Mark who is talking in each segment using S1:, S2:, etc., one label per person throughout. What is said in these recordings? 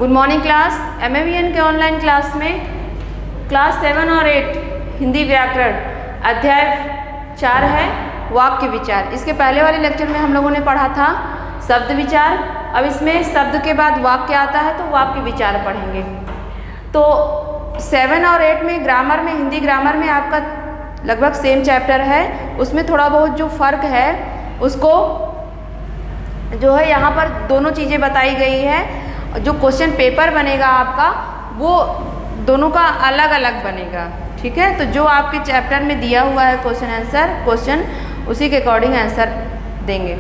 S1: Good morning class. MAVN के online class में class 7 और 8 हिंदी व्याकरण अध्याय 4 है वाक्य विचार। इसके पहले वाले लेक्चर में हम लोगों ने पढ़ा था शब्द विचार। अब इसमें शब्द के बाद वाक्य आता है तो वाक्य विचार पढ़ेंगे। तो 7 और 8 में ग्रामर में, हिंदी ग्रामर में आपका लगभग सेम चैप्टर है। उसमें थोड़ा बहुत जो फ़र्क है उसको जो है यहाँ पर दोनों चीज़ें बताई गई है। जो क्वेश्चन पेपर बनेगा आपका वो दोनों का अलग अलग बनेगा, ठीक है। तो जो आपके चैप्टर में दिया हुआ है क्वेश्चन उसी के अकॉर्डिंग आंसर देंगे।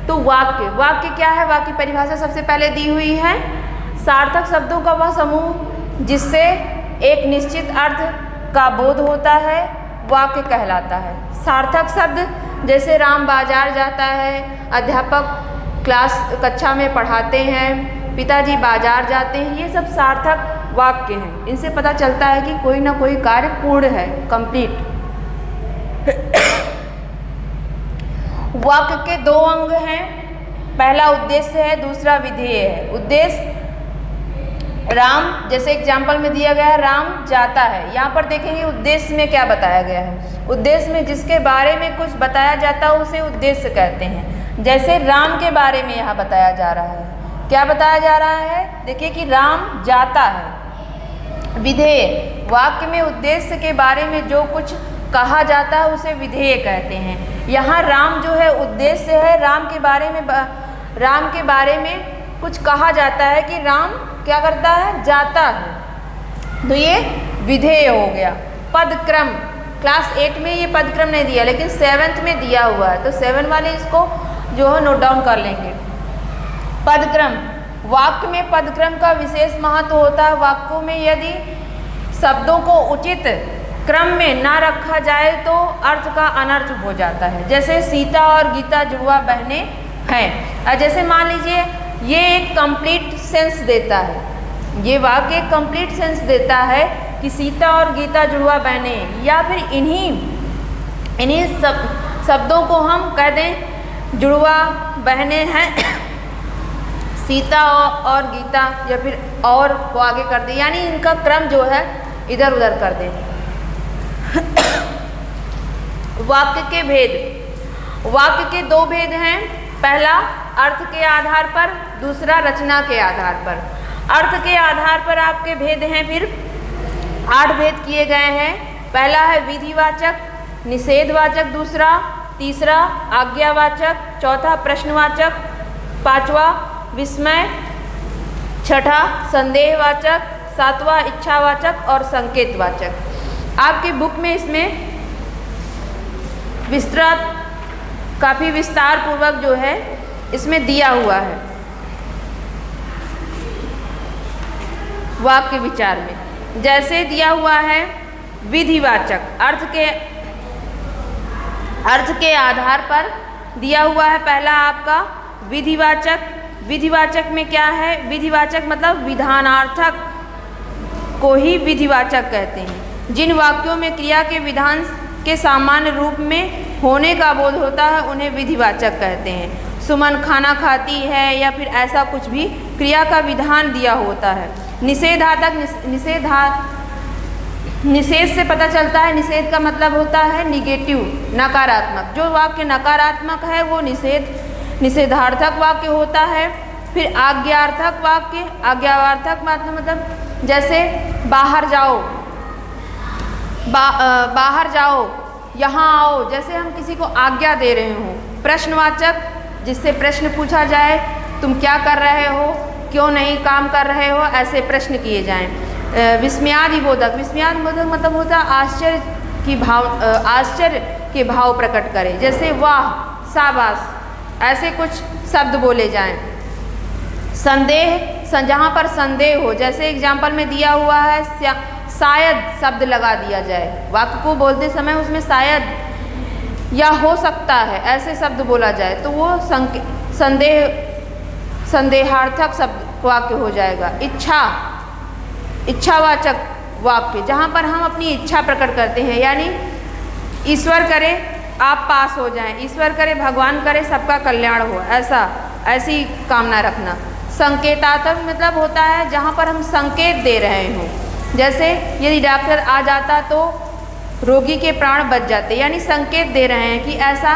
S1: तो वाक्य क्या है? वाक्य परिभाषा सबसे पहले दी हुई है। सार्थक शब्दों का वह समूह जिससे एक निश्चित अर्थ का बोध होता है वाक्य कहलाता है। सार्थक शब्द जैसे राम बाजार जाता है, अध्यापक कक्षा में पढ़ाते हैं, पिताजी बाजार जाते हैं, ये सब सार्थक वाक्य हैं। इनसे पता चलता है कि कोई ना कोई कार्य पूर्ण है, कंप्लीट। वाक्य के दो अंग हैं, पहला उद्देश्य है, दूसरा विधेय है। उद्देश्य राम, जैसे एग्जाम्पल में दिया गया है राम जाता है, यहाँ पर देखेंगे उद्देश्य में क्या बताया गया है। उद्देश्य में जिसके बारे में कुछ बताया जाता है उसे उद्देश्य कहते हैं। जैसे राम के बारे में यहाँ बताया जा रहा है, क्या बताया जा रहा है? देखिए कि राम जाता है। विधेय, वाक्य में उद्देश्य के बारे में जो कुछ कहा जाता है उसे विधेय कहते हैं। यहाँ राम जो है उद्देश्य है, राम के बारे में कुछ कहा जाता है कि राम क्या करता है? जाता है, तो ये विधेय हो गया। पदक्रम, क्लास 8 में ये पदक्रम नहीं दिया लेकिन 7th में दिया हुआ है, तो 7 वाले इसको जो है नोट डाउन कर लेंगे। पदक्रम, वाक्य में पदक्रम का विशेष महत्व होता है। वाक्यों में यदि शब्दों को उचित क्रम में ना रखा जाए तो अर्थ का अनर्थ हो जाता है। जैसे सीता और गीता जुड़वा बहनें हैं, जैसे मान लीजिए ये एक कंप्लीट सेंस देता है, ये वाक्य एक कंप्लीट सेंस देता है कि सीता और गीता जुड़वा बहनें, या फिर इन्हीं शब्दों को हम कह दें जुड़वा बहनें हैं सीता और गीता, या फिर और को आगे कर दें, यानी इनका क्रम जो है इधर उधर कर दें। वाक्य के भेद, वाक्य के दो भेद हैं, पहला अर्थ के आधार पर, दूसरा रचना के आधार पर। अर्थ के आधार पर आपके भेद हैं फिर 8 भेद किए गए हैं। पहला है विधिवाचक, निषेधवाचक, दूसरा, तीसरा आज्ञावाचक, चौथा प्रश्नवाचक, पांचवा विस्मय, छठा संदेहवाचक, सातवां इच्छावाचक और संकेतवाचक। आपकी बुक में इसमें विस्तृत, काफ़ी विस्तार पूर्वक जो है इसमें दिया हुआ है वाक्य विचार में। जैसे दिया हुआ है विधिवाचक, अर्थ के आधार पर दिया हुआ है। पहला आपका विधिवाचक। विधिवाचक में क्या है? विधिवाचक मतलब विधानार्थक को ही विधिवाचक कहते हैं। जिन वाक्यों में क्रिया के विधान के सामान्य रूप में होने का बोध होता है उन्हें विधिवाचक कहते हैं। सुमन खाना खाती है, या फिर ऐसा कुछ भी क्रिया का विधान दिया होता है। निषेधात्मक, निषेध से पता चलता है, निषेध का मतलब होता है निगेटिव, नकारात्मक। जो वाक्य नकारात्मक है वो निषेधार्थक वाक्य होता है। फिर आज्ञार्थक वाक्य, आज्ञार्थक मतलब जैसे बाहर जाओ, बाहर जाओ, यहाँ आओ, जैसे हम किसी को आज्ञा दे रहे हो। प्रश्नवाचक, जिससे प्रश्न पूछा जाए, तुम क्या कर रहे हो, क्यों नहीं काम कर रहे हो, ऐसे प्रश्न किए जाएं। विस्मयादिबोधक, विस्मयादिबोधक मतलब होता है आश्चर्य के भाव प्रकट करे, जैसे वाह, शाबाश, ऐसे कुछ शब्द बोले जाएं। संदेह, जहाँ पर संदेह हो, जैसे एग्जाम्पल में दिया हुआ है शायद शब्द लगा दिया जाए, वाक्य को बोलते समय उसमें शायद या हो सकता है ऐसे शब्द बोला जाए तो वो संदेहार्थक शब्द वाक्य हो जाएगा। इच्छावाचक वाक्य, जहाँ पर हम अपनी इच्छा प्रकट करते हैं, यानी ईश्वर करे आप पास हो जाएं, ईश्वर करे, भगवान करे सबका कल्याण हो, ऐसी कामना रखना। संकेतात्मक मतलब होता है जहाँ पर हम संकेत दे रहे हों। जैसे यदि डॉक्टर आ जाता तो रोगी के प्राण बच जाते, यानी संकेत दे रहे हैं कि ऐसा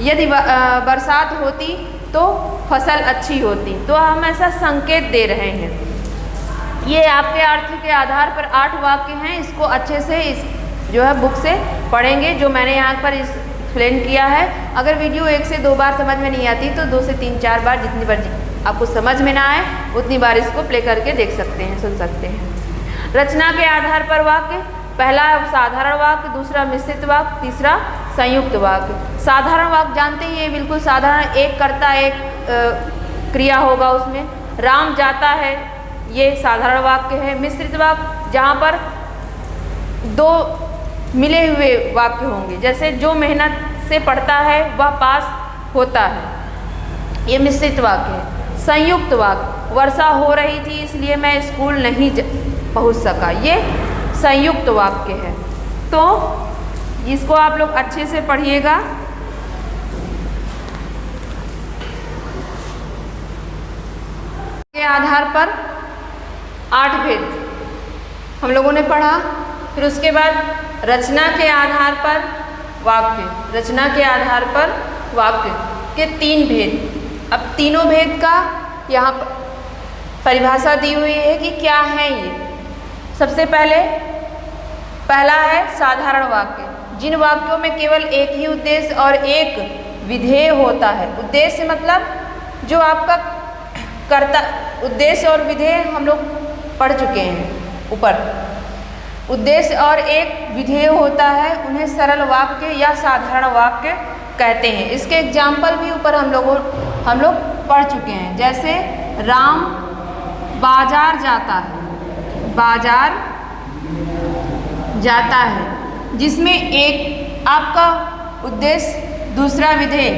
S1: यदि बरसात होती तो फसल अच्छी होती, तो हम ऐसा संकेत दे रहे हैं। ये आपके अर्थ के आधार पर 8 वाक्य हैं। इसको अच्छे से इस जो है बुक से पढ़ेंगे, जो मैंने यहाँ पर एक्सप्लेन किया है। अगर वीडियो 1 से 2 बार समझ में नहीं आती तो 2 से 3-4 बार, जितनी बार आपको समझ में ना आए उतनी बार इसको प्ले करके देख सकते हैं, सुन सकते हैं। रचना के आधार पर वाक्य, पहला साधारण वाक्य, दूसरा मिश्रित वाक्य, तीसरा संयुक्त वाक्य। साधारण वाक्य जानते ही, ये बिल्कुल साधारण, एक कर्ता एक क्रिया होगा उसमें। राम जाता है, ये साधारण वाक्य है। मिश्रित वाक्य जहाँ पर 2 मिले हुए वाक्य होंगे, जैसे जो मेहनत से पढ़ता है वह पास होता है, ये मिश्रित वाक्य है। संयुक्त वाक्य, वर्षा हो रही थी इसलिए मैं स्कूल नहीं पहुंच सका, ये संयुक्त वाक्य है। तो इसको आप लोग अच्छे से पढ़िएगा। के आधार पर 8 भेद हम लोगों ने पढ़ा। फिर उसके बाद रचना के आधार पर वाक्य, रचना के आधार पर वाक्य के 3 भेद। अब तीनों भेद का यहाँ पर परिभाषा दी हुई है कि क्या है ये। सबसे पहला है साधारण वाक्य, जिन वाक्यों में केवल एक ही उद्देश्य और एक विधेय होता है। उद्देश्य मतलब जो आपका कर्ता, उद्देश्य और विधेय हम लोग पढ़ चुके हैं ऊपर। उद्देश्य और एक विधेय होता है, उन्हें सरल वाक्य या साधारण वाक्य कहते हैं। इसके एग्जाम्पल भी ऊपर हम लोग पढ़ चुके हैं। जैसे राम बाजार जाता है, बाजार जाता है, जिसमें एक आपका उद्देश्य, दूसरा विधेय,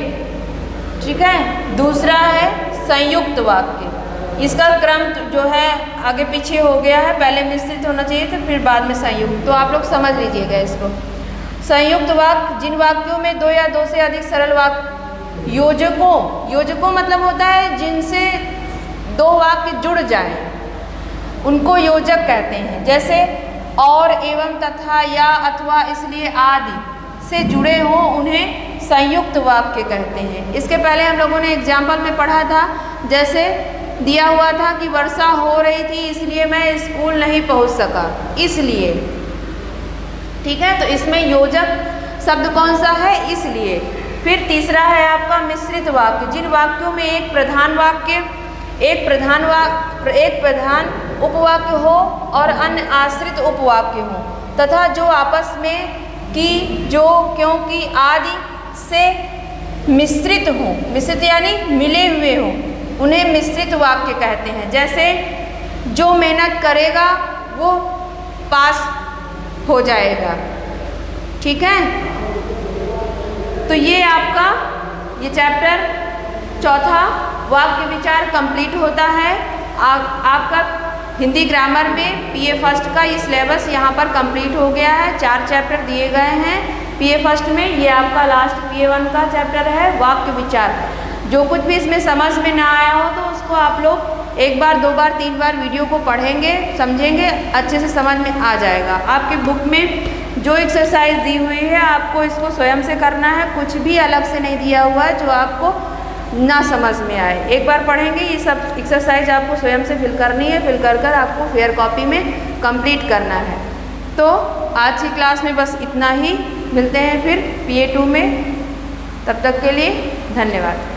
S1: ठीक है। दूसरा है संयुक्त वाक्य, इसका क्रम जो है आगे पीछे हो गया है, पहले मिश्रित होना चाहिए था फिर बाद में संयुक्त, तो आप लोग समझ लीजिएगा इसको। संयुक्त वाक्य, जिन वाक्यों में 2 या 2 से अधिक सरल वाक्य योजकों मतलब होता है जिनसे 2 वाक्य जुड़ जाएं, उनको योजक कहते हैं। जैसे और, एवं, तथा, या, अथवा, इसलिए आदि से जुड़े हों उन्हें संयुक्त वाक्य कहते हैं। इसके पहले हम लोगों ने एग्जाम्पल में पढ़ा था, जैसे दिया हुआ था कि वर्षा हो रही थी इसलिए मैं स्कूल नहीं पहुंच सका, इसलिए, ठीक है। तो इसमें योजक शब्द कौन सा है, इसलिए। फिर तीसरा है आपका मिश्रित वाक्य, जिन वाक्यों में एक प्रधान उपवाक्य हो और अन्य आश्रित उपवाक्य हो, तथा जो आपस में की, जो, क्योंकि आदि से मिश्रित हों, मिश्रित यानी मिले हुए हों, उन्हें मिश्रित वाक्य कहते हैं। जैसे जो मेहनत करेगा वो पास हो जाएगा, ठीक है। तो ये आपका ये चैप्टर चौथा वाक्य विचार कंप्लीट होता है। आपका हिंदी ग्रामर में PA फर्स्ट का ये सिलेबस यहाँ पर कंप्लीट हो गया है। 4 चैप्टर दिए गए हैं PA फर्स्ट में। ये आपका लास्ट PA1 का चैप्टर है वाक्य विचार। जो कुछ भी इसमें समझ में ना आया हो तो उसको आप लोग 1 बार 2 बार 3 बार वीडियो को पढ़ेंगे, समझेंगे, अच्छे से समझ में आ जाएगा। आपके बुक में जो एक्सरसाइज दी हुई है आपको इसको स्वयं से करना है, कुछ भी अलग से नहीं दिया हुआ है जो आपको ना समझ में आए। एक बार पढ़ेंगे, ये सब एक्सरसाइज आपको स्वयं से फिल करनी है, फिल कर कर आपको फेयर कॉपी में कंप्लीट करना है। तो आज की क्लास में बस इतना ही, मिलते हैं फिर PA2 में। तब तक के लिए धन्यवाद।